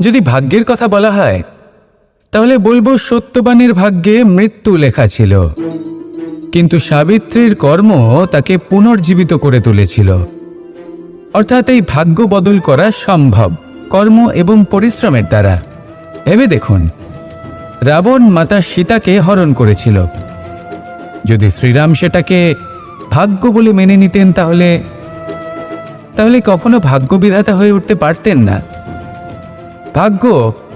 যদি ভাগ্যের কথা বলা হয় তাহলে বলবো সত্যবানের ভাগ্যে মৃত্যু লেখা ছিল, কিন্তু সাবিত্রীর কর্ম তাকে পুনর্জীবিত করে তুলেছিল। অর্থাৎ এই ভাগ্য বদল করা সম্ভব কর্ম এবং পরিশ্রমের দ্বারা। ভেবে দেখুন, রাবণ মাতা সীতাকে হরণ করেছিল। যদি শ্রীরাম সেটাকে ভাগ্য বলে মেনে নিতেন তাহলে কখনো ভাগ্য বিধাতা হয়ে উঠতে পারতেন না। ভাগ্য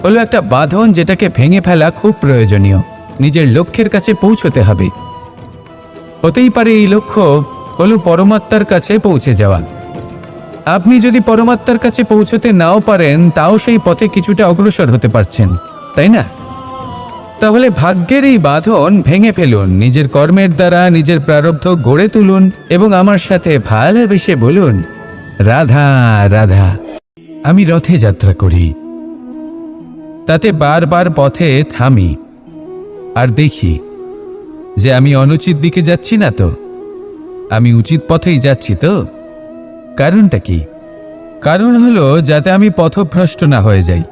হলো একটা বাঁধন যেটাকে ভেঙে ফেলা খুব প্রয়োজনীয়। নিজের লক্ষ্যের কাছে পৌঁছতে হবে। হতেই পারে এই লক্ষ্য হলো পরমাত্মার কাছে পৌঁছে যাওয়া। আপনি যদি পরমাত্মার কাছে পৌঁছতে নাও পারেন, তাও সেই পথে কিছুটা অগ্রসর হতে পারছেন, তাই না? তাহলে ভাগ্যের এই বাঁধন ভেঙে ফেলুন, নিজের কর্মের দ্বারা নিজের প্রারব্ধ গড়ে তুলুন এবং আমার সাথে ভালোবেসে বলুন, রাধা রাধা। আমি রথে যাত্রা করি, তাতে বারবার পথে থামি আর দেখি যে আমি অনুচিত দিকে যাচ্ছি না তো, আমি উচিত পথেই যাচ্ছি তো। কারণটা কি? কারণ হলো যাতে আমি পথভ্রষ্ট না হয়ে যাই।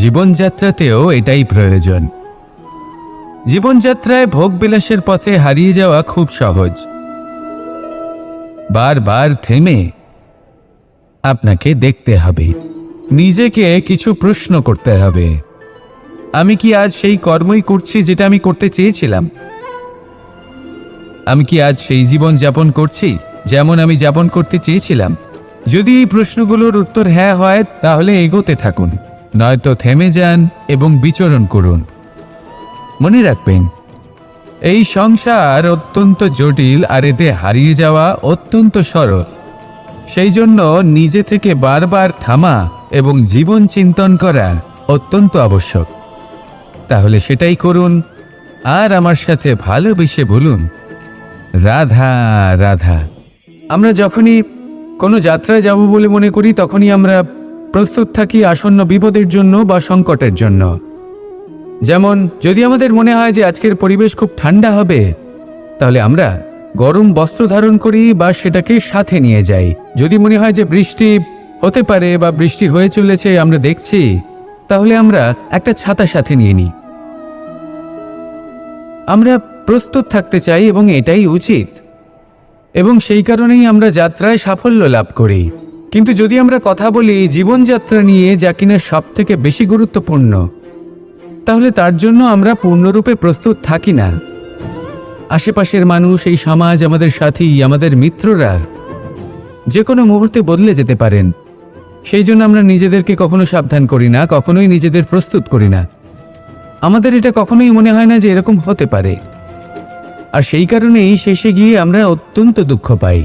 জীবনযাত্রাতেও এটাই প্রয়োজন। জীবনযাত্রায় ভোগবিলাসের পথে হারিয়ে যাওয়া খুব সহজ। বারবার থেমে আপনাকে দেখতে হবে, নিজেকে কিছু প্রশ্ন করতে হবে। আমি কি আজ সেই কর্মই করছি যেটা আমি করতে চেয়েছিলাম? আমি কি আজ সেই জীবন যাপন করছি যেমন আমি যাপন করতে চেয়েছিলাম? যদি এই প্রশ্নগুলোর উত্তর হ্যাঁ হয় তাহলে এগোতে থাকুন, নয়তো থেমে যান এবং বিচরণ করুন। মনে রাখবেন, এই সংসার অত্যন্ত জটিল আর এতে হারিয়ে যাওয়া অত্যন্ত সরল। সেই জন্য নিজে থেকে বারবার থামা এবং জীবন চিন্তন করা অত্যন্ত আবশ্যক। তাহলে সেটাই করুন আর আমার সাথে ভালোবেসে বলুন, রাধা রাধা। আমরা যখনই কোনো যাত্রায় যাব বলে মনে করি তখনই আমরা প্রস্তুত থাকি আসন্ন বিপদের জন্য বা সংকটের জন্য। যেমন যদি আমাদের মনে হয় যে আজকের পরিবেশ খুব ঠান্ডা হবে, তাহলে আমরা গরম বস্ত্র ধারণ করি বা সেটাকে সাথে নিয়ে যাই। যদি মনে হয় যে বৃষ্টি হতে পারে বা বৃষ্টি হয়ে চলেছে আমরা দেখছি, তাহলে আমরা একটা ছাতা সাথে নিয়ে নিই। আমরা প্রস্তুত থাকতে চাই এবং এটাই উচিত, এবং সেই কারণেই আমরা যাত্রায় সাফল্য লাভ করি। কিন্তু যদি আমরা কথা বলি জীবনযাত্রা নিয়ে, যা কিনা সব থেকে বেশি গুরুত্বপূর্ণ, তাহলে তার জন্য আমরা পূর্ণরূপে প্রস্তুত থাকি না। আশেপাশের মানুষ, এই সমাজ, আমাদের সাথী, আমাদের মিত্ররা যে কোনো মুহূর্তে বদলে যেতে পারেন। সেই জন্য আমরা নিজেদেরকে কখনো সাবধান করি না, কখনোই নিজেদের প্রস্তুত করি না। আমাদের এটা কখনোই মনে হয় না যে এরকম হতে পারে, আর সেই কারণেই শেষে গিয়ে আমরা অত্যন্ত দুঃখ পাই।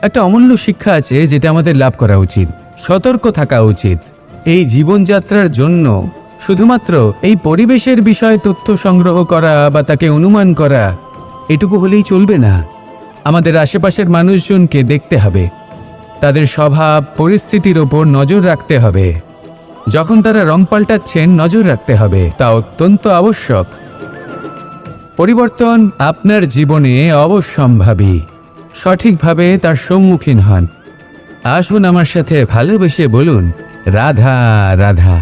একটা অমূল্য শিক্ষা আছে যেটা আমাদের লাভ করা উচিত। সতর্ক থাকা উচিত। এই জীবনযাত্রার জন্য শুধুমাত্র এই পরিবেশের বিষয়ে তথ্য সংগ্রহ করা বা তাকে অনুমান করা এটুকু হলেই চলবে না। আমাদের আশেপাশের মানুষজনকে দেখতে হবে, তাদের স্বভাব পরিস্থিতির ওপর নজর রাখতে হবে। যখন তারা রং পাল্টাচ্ছেন নজর রাখতে হবে, তা অত্যন্ত আবশ্যক। পরিবর্তন আপনার জীবনে অবশ্যম্ভাবী। সঠিকভাবে তার সম্মুখীন হন। আসুন আমার সাথে ভালোবেসে বলুন, রাধা রাধা।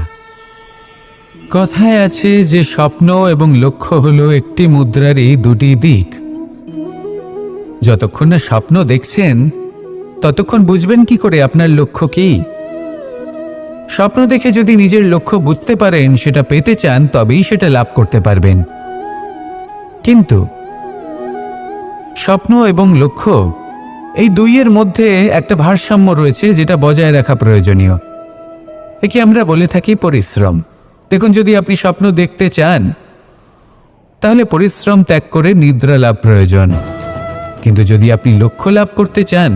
কথায় আছে যে স্বপ্ন এবং লক্ষ্য হলো একটি মুদ্রারই দুটি দিক। যতক্ষণ না স্বপ্ন দেখছেন ততক্ষণ বুঝবেন কি করে আপনার লক্ষ্য কি? স্বপ্ন দেখে যদি নিজের লক্ষ্য বুঝতে পারেন, সেটা পেতে চান, তবেই সেটা লাভ করতে পারবেন। কিন্তু স্বপ্ন এবং লক্ষ্য এই দুইয়ের মধ্যে একটা ভারসাম্য রয়েছে যেটা বজায় রাখা প্রয়োজনীয়। একে আমরা বলে থাকি পরিশ্রম। দেখুন, যদি আপনি স্বপ্ন দেখতে চান তাহলে পরিশ্রম ত্যাগ করে নিদ্রা লাভ প্রয়োজন। কিন্তু যদি আপনি লক্ষ্য লাভ করতে চান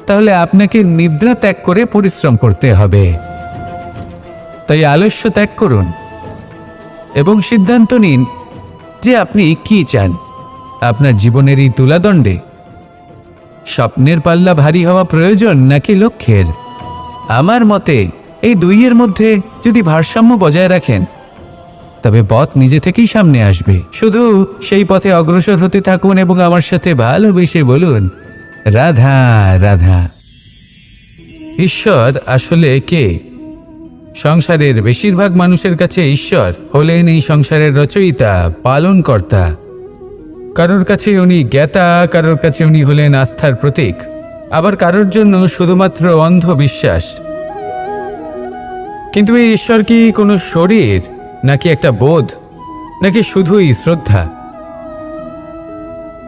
তাহলে আপনাকে নিদ্রা ত্যাগ করে পরিশ্রম করতে হবে। তাই আলস্য ত্যাগ করুন এবং সিদ্ধান্ত নিন যে আপনি কি চান। আপনার জীবনের এই তুলাদণ্ডে স্বপ্নের পাল্লা ভারী হওয়া প্রয়োজন নাকি লক্ষ্যের? আমার মতে এই দুইয়ের মধ্যে যদি ভারসাম্য বজায় রাখেন তবে পথ নিজে থেকেই সামনে আসবে। শুধু সেই পথে অগ্রসর হতে থাকুন এবং আমার সাথে ভালোবেসে বলুন, রাধা রাধা। ঈশ্বর আসলে কে? সংসারের বেশিরভাগ মানুষের কাছে ঈশ্বর হলেন এই সংসারের রচয়িতা, পালনকর্তা। কারোর কাছে উনি জ্ঞাতা, কারোর কাছে উনি হলেন আস্থার প্রতীক, আবার কারোর জন্য শুধুমাত্র অন্ধ বিশ্বাস। কিন্তু এই ঈশ্বর কি কোনো শরীর, নাকি একটা বোধ, নাকি শুধুই শ্রদ্ধা?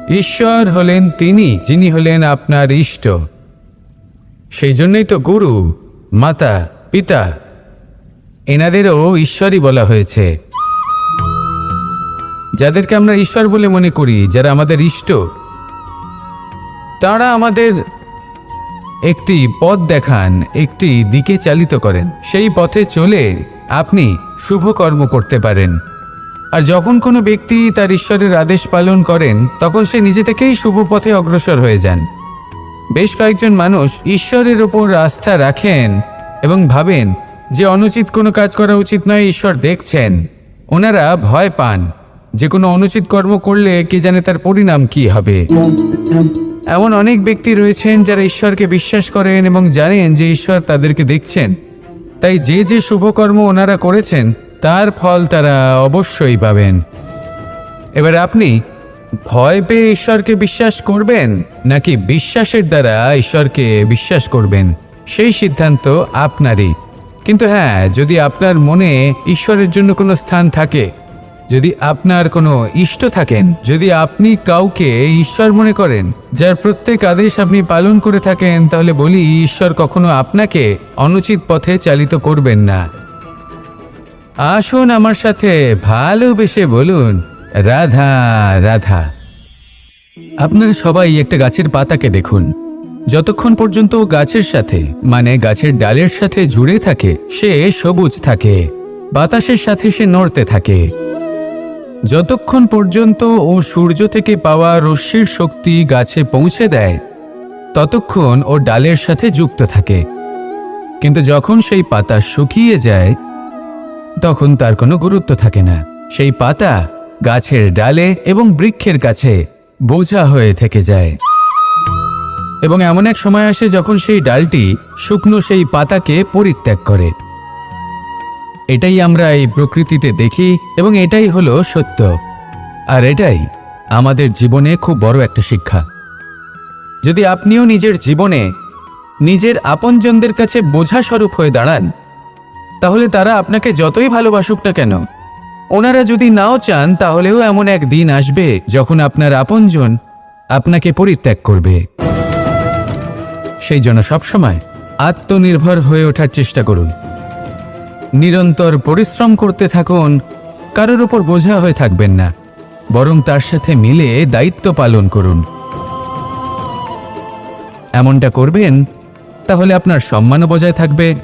ঈশ্বর হলেন তিনি যিনি হলেন আপনার ইষ্ট। সেই জন্যই তো গুরু, মাতা, পিতা এনাদেরও ঈশ্বরই বলা হয়েছে। যাদেরকে আমরা ঈশ্বর বলে মনে করি, যারা আমাদের ইষ্ট, তারা আমাদের একটি পথ দেখান, একটি দিকে চালিত করেন। সেই পথে চলে আপনি শুভ কর্ম করতে পারেন। আর যখন কোনো ব্যক্তি তার ঈশ্বরের আদেশ পালন করেন, তখন সে নিজে থেকেই শুভ পথে অগ্রসর হয়ে যান। বেশ কয়েকজন মানুষ ঈশ্বরের ওপর আস্থা রাখেন এবং ভাবেন যে অনুচিত কোনো কাজ করা উচিত নয়, ঈশ্বর দেখছেন। ওনারা ভয় পান যে কোনো অনুচিত কর্ম করলে কে জানে তার পরিণাম কি হবে। এমন অনেক ব্যক্তি রয়েছেন যারা ঈশ্বরকে বিশ্বাস করেন এবং জানেন যে ঈশ্বর তাদেরকে দেখছেন, তাই যে যে শুভকর্ম ওনারা করেছেন তার ফল তারা অবশ্যই পাবেন। এবার আপনি ভয় পেয়ে ঈশ্বরকে বিশ্বাস করবেন, নাকি বিশ্বাসের দ্বারা ঈশ্বরকে বিশ্বাস করবেন, সেই সিদ্ধান্ত আপনারই। কিন্তু হ্যাঁ, যদি আপনার মনে ঈশ্বরের জন্য কোনো স্থান থাকে, যদি আপনার কোনো ইষ্ট থাকেন, যদি আপনি কাউকে ঈশ্বর মনে করেন, যার প্রত্যেক আদেশ আপনি পালন করে থাকেন, তাহলে বলি ঈশ্বর কখনো আপনাকে অনুচিত পথে চালিত করবেন না। আসুন আমার সাথে ভালোবেসে বলুন, রাধা রাধা। আপনারা সবাই একটা গাছের পাতাকে দেখুন। যতক্ষণ পর্যন্ত গাছের সাথে, মানে গাছের ডালের সাথে জুড়ে থাকে, সে সবুজ থাকে, বাতাসের সাথে সে নড়তে থাকে। যতক্ষণ পর্যন্ত ও সূর্য থেকে পাওয়া রশ্মির শক্তি গাছে পৌঁছে দেয়, ততক্ষণ ও ডালের সাথে যুক্ত থাকে। কিন্তু যখন সেই পাতা শুকিয়ে যায়, তখন তার কোনো গুরুত্ব থাকে না। সেই পাতা গাছের ডালে এবং বৃক্ষের কাছে বোঝা হয়ে থেকে যায়। এবং এমন এক সময় আসে যখন সেই ডালটি শুকনো সেই পাতাকে পরিত্যাগ করে। এটাই আমরা এই প্রকৃতিতে দেখি এবং এটাই হলো সত্য। আর এটাই আমাদের জীবনে খুব বড় একটা শিক্ষা। যদি আপনিও নিজের জীবনে নিজের আপনজনদের কাছে বোঝা স্বরূপ হয়ে দাঁড়ান, তাহলে তারা আপনাকে যতই ভালোবাসুক না কেন, ওনারা যদি নাও চান, তাহলেও এমন এক দিন আসবে যখন আপনার আপনজন আপনাকে পরিত্যাগ করবে। সেই জন্য সবসময় আত্মনির্ভর হয়ে ওঠার চেষ্টা করুন, নিরন্তর পরিশ্রম করতে থাকুন। কারোর উপর বোঝা হয়ে থাকবেন না, বরং তার সাথে মিলে দায়িত্ব পালন করুন। এমনটা করবেন, তাহলে আপনার সম্মানও বজায় থাকবে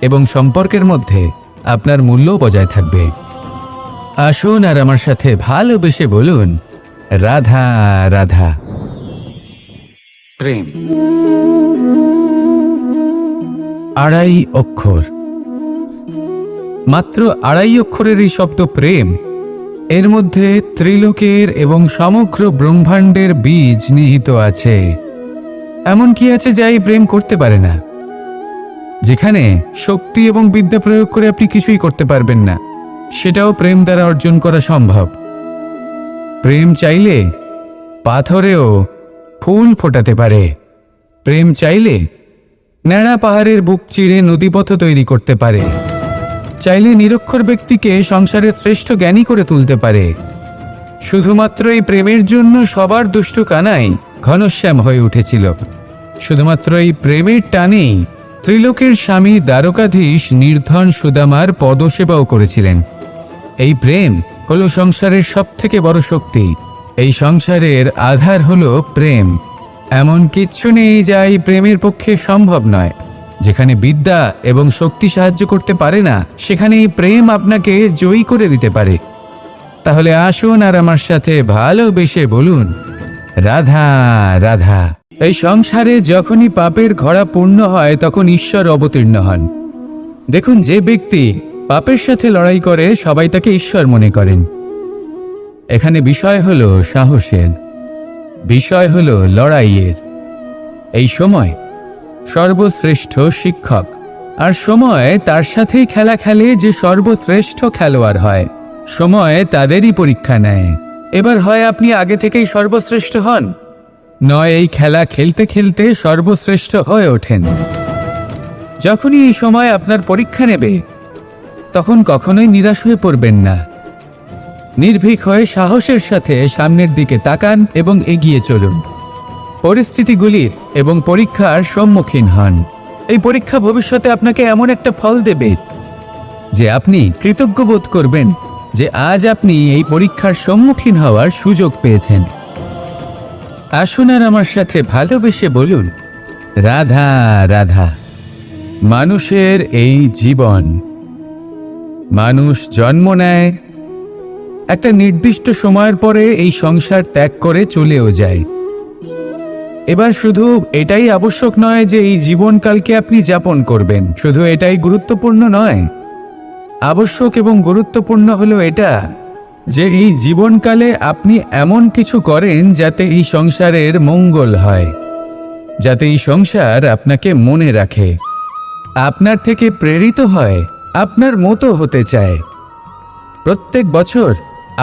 এবং সম্পর্কের মধ্যে আপনার মূল্যও বজায় থাকবে। আসুন আর আমার সাথে ভালোবেসে বলুন, রাধা রাধা। প্রেম 2.5 অক্ষর, মাত্র 2.5 অক্ষরের এই শব্দ প্রেম, এর মধ্যে ত্রিলোকের এবং সমগ্র ব্রহ্মাণ্ডের বীজ নিহিত আছে। এমন কি আছে যা এই প্রেম করতে পারে না? যেখানে শক্তি এবং বিদ্যা প্রয়োগ করে আপনি কিছুই করতে পারবেন না, সেটাও প্রেম দ্বারা অর্জন করা সম্ভব। প্রেম চাইলে পাথরেও ফুল ফোটাতে পারে। প্রেম চাইলে ন্যাড়া পাহাড়ের বুক চিরে নদীপথ তৈরি করতে পারে। চাইলে নিরক্ষর ব্যক্তিকে সংসারের শ্রেষ্ঠ জ্ঞানী করে তুলতে পারে। শুধুমাত্র এই প্রেমের জন্য সবার দুষ্টু কানাই ঘনশ্যাম হয়ে উঠেছিল। শুধুমাত্র এই প্রেমের টানেই ত্রিলোকের স্বামী দ্বারকাধীশ নির্ধন সুদামার পদসেবাও করেছিলেন। এই প্রেম হলো সংসারের সবথেকে বড় শক্তি। এই সংসারের আধার হলো প্রেম। এমন কিচ্ছু নেই যা এই প্রেমের পক্ষে সম্ভব নয়। যেখানে বিদ্যা এবং শক্তি সাহায্য করতে পারে না, সেখানে এই প্রেম আপনাকে জয়ী করে দিতে পারে। তাহলে আসুন আর আমার সাথে ভালোবেসে বলুন, রাধা রাধা। এই সংসারে যখনই পাপের ঘোড়া পূর্ণ হয়, তখন ঈশ্বর অবতীর্ণ হন। দেখুন, যে ব্যক্তি পাপের সাথে লড়াই করে, সবাই তাকে ঈশ্বর মনে করেন। এখানে বিষয় হলো সাহসের, বিষয় হলো লড়াইয়ের। এই সময় সর্বশ্রেষ্ঠ শিক্ষক, আর সময় তার সাথেই খেলা খেলে যে সর্বশ্রেষ্ঠ খেলোয়াড় হয়। সময় তাদেরই পরীক্ষা নেয়। এবার হয় আপনি আগে থেকেই সর্বশ্রেষ্ঠ হন, নয় এই খেলা খেলতে খেলতে সর্বশ্রেষ্ঠ হয়ে ওঠেন। যখনই এই সময় আপনার পরীক্ষা নেবে, তখন কখনোই নিরাশ হয়ে পড়বেন না। নির্ভীক হয়ে সাহসের সাথে সামনের দিকে তাকান এবং এগিয়ে চলুন। পরিস্থিতিগুলির এবং পরীক্ষার সম্মুখীন হন। এই পরীক্ষা ভবিষ্যতে আপনাকে এমন একটা ফল দেবে যে আপনি কৃতজ্ঞ বোধ করবেন যে আজ আপনি এই পরীক্ষার সম্মুখীন হওয়ার সুযোগ পেয়েছেন। আসুন আর আমার সাথে ভালোবেসে বলুন, রাধা রাধা। মানুষের এই জীবন, মানুষ জন্ম নেয়, একটা নির্দিষ্ট সময়ের পরে এই সংসার ত্যাগ করে চলেও যায়। এবার শুধু এটাই আবশ্যক নয় যে এই জীবনকালকে আপনি যাপন করবেন, শুধু এটাই গুরুত্বপূর্ণ নয়। আবশ্যক এবং গুরুত্বপূর্ণ হলো এটা যে এই জীবনকালে আপনি এমন কিছু করেন যাতে এই সংসারের মঙ্গল হয়, যাতে এই সংসার আপনাকে মনে রাখে, আপনার থেকে প্রেরিত হয়, আপনার মতো হতে চায়, প্রত্যেক বছর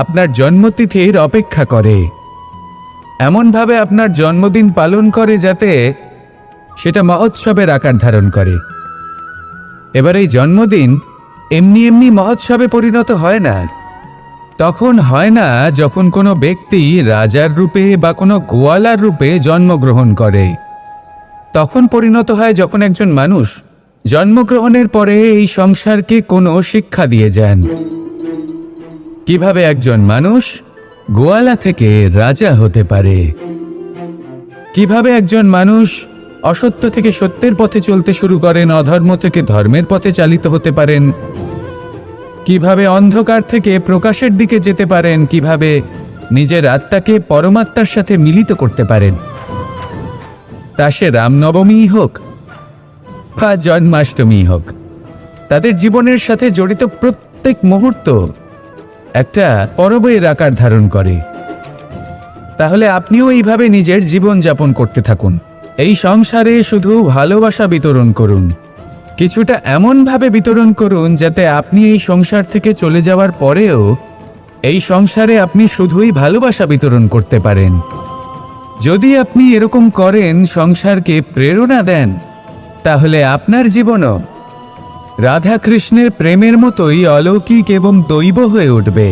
আপনার জন্মতিথির অপেক্ষা করে, এমনভাবে আপনার জন্মদিন পালন করে যাতে সেটা মহোৎসবের আকার ধারণ করে। এবার এই জন্মদিন এমনি এমনি মহোৎসবে পরিণত হয় না। তখন হয় না যখন কোনো ব্যক্তি রাজার রূপে বা কোনো গোয়ালার রূপে জন্মগ্রহণ করে। তখন পরিণত হয় যখন একজন মানুষ জন্মগ্রহণের পরে এই সংসারকে কোনো শিক্ষা দিয়ে যান। কিভাবে একজন মানুষ গোয়ালা থেকে রাজা হতে পারে, কিভাবে একজন মানুষ অসত্য থেকে সত্যের পথে চলতে শুরু করেন, অধর্ম থেকে ধর্মের পথে চালিত হতে পারেন, কিভাবে অন্ধকার থেকে প্রকাশের দিকে যেতে পারেন, কিভাবে নিজের আত্মাকে পরমাত্মার সাথে মিলিত করতে পারেন। তা সে রামনবমী হোক বা জন্মাষ্টমী হোক, তাদের জীবনের সাথে জড়িত প্রত্যেক মুহূর্ত একটা পরবের আকার ধারণ করে। তাহলে আপনিও এইভাবে নিজের জীবন যাপন করতে থাকুন। এই সংসারে শুধু ভালোবাসা বিতরণ করুন, কিছুটা এমনভাবে বিতরণ করুন যাতে আপনি এই সংসার থেকে চলে যাওয়ার পরেও এই সংসারে আপনি শুধুই ভালোবাসা বিতরণ করতে পারেন। যদি আপনি এরকম করেন, সংসারকে প্রেরণা দেন, তাহলে আপনার জীবনও রাধা কৃষ্ণের প্রেমের মতোই অলৌকিক এবং দৈব হয়ে উঠবে।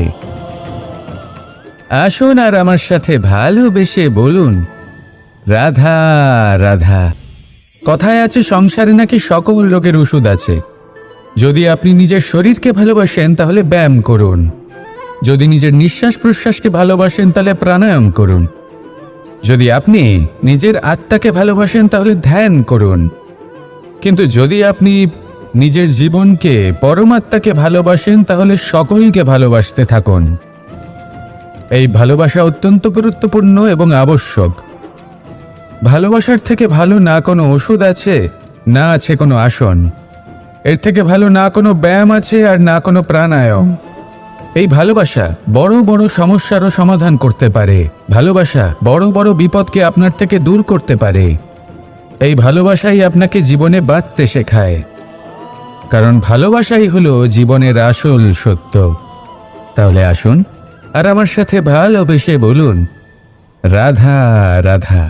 আসুন আর আমার সাথে ভালোবেসে বলুন, রাধা রাধা। কথায় আছে সংসারে নাকি সকল রোগের ওষুধ আছে। যদি আপনি নিজের শরীরকে ভালোবাসেন তাহলে ব্যায়াম করুন, যদি নিজের নিঃশ্বাস প্রশ্বাসকে ভালোবাসেন তাহলে প্রাণায়াম করুন, যদি আপনি নিজের আত্মাকে ভালোবাসেন তাহলে ধ্যান করুন, কিন্তু যদি আপনি নিজের জীবনকে পরমাত্মাকে ভালোবাসেন তাহলে সকলকে ভালোবাসতে থাকুন। এই ভালোবাসা অত্যন্ত গুরুত্বপূর্ণ এবং আবশ্যক। ভালোবাসার থেকে ভালো না কোনো ওষুধ আছে, না আছে কোনো আসন। এর থেকে ভালো না কোনো ব্যায়াম আছে আর না কোনো প্রাণায়াম। এই ভালোবাসা বড় বড় সমস্যারও সমাধান করতে পারে। ভালোবাসা বড় বড় বিপদকে আপনার থেকে দূর করতে পারে। এই ভালোবাসাই আপনাকে জীবনে বাঁচতে শেখায়, কারণ ভালোবাসাই হলো জীবনের আসল সত্য। তাহলে আসুন আর আমার সাথে ভালোবেসে বলুন, রাধা রাধা।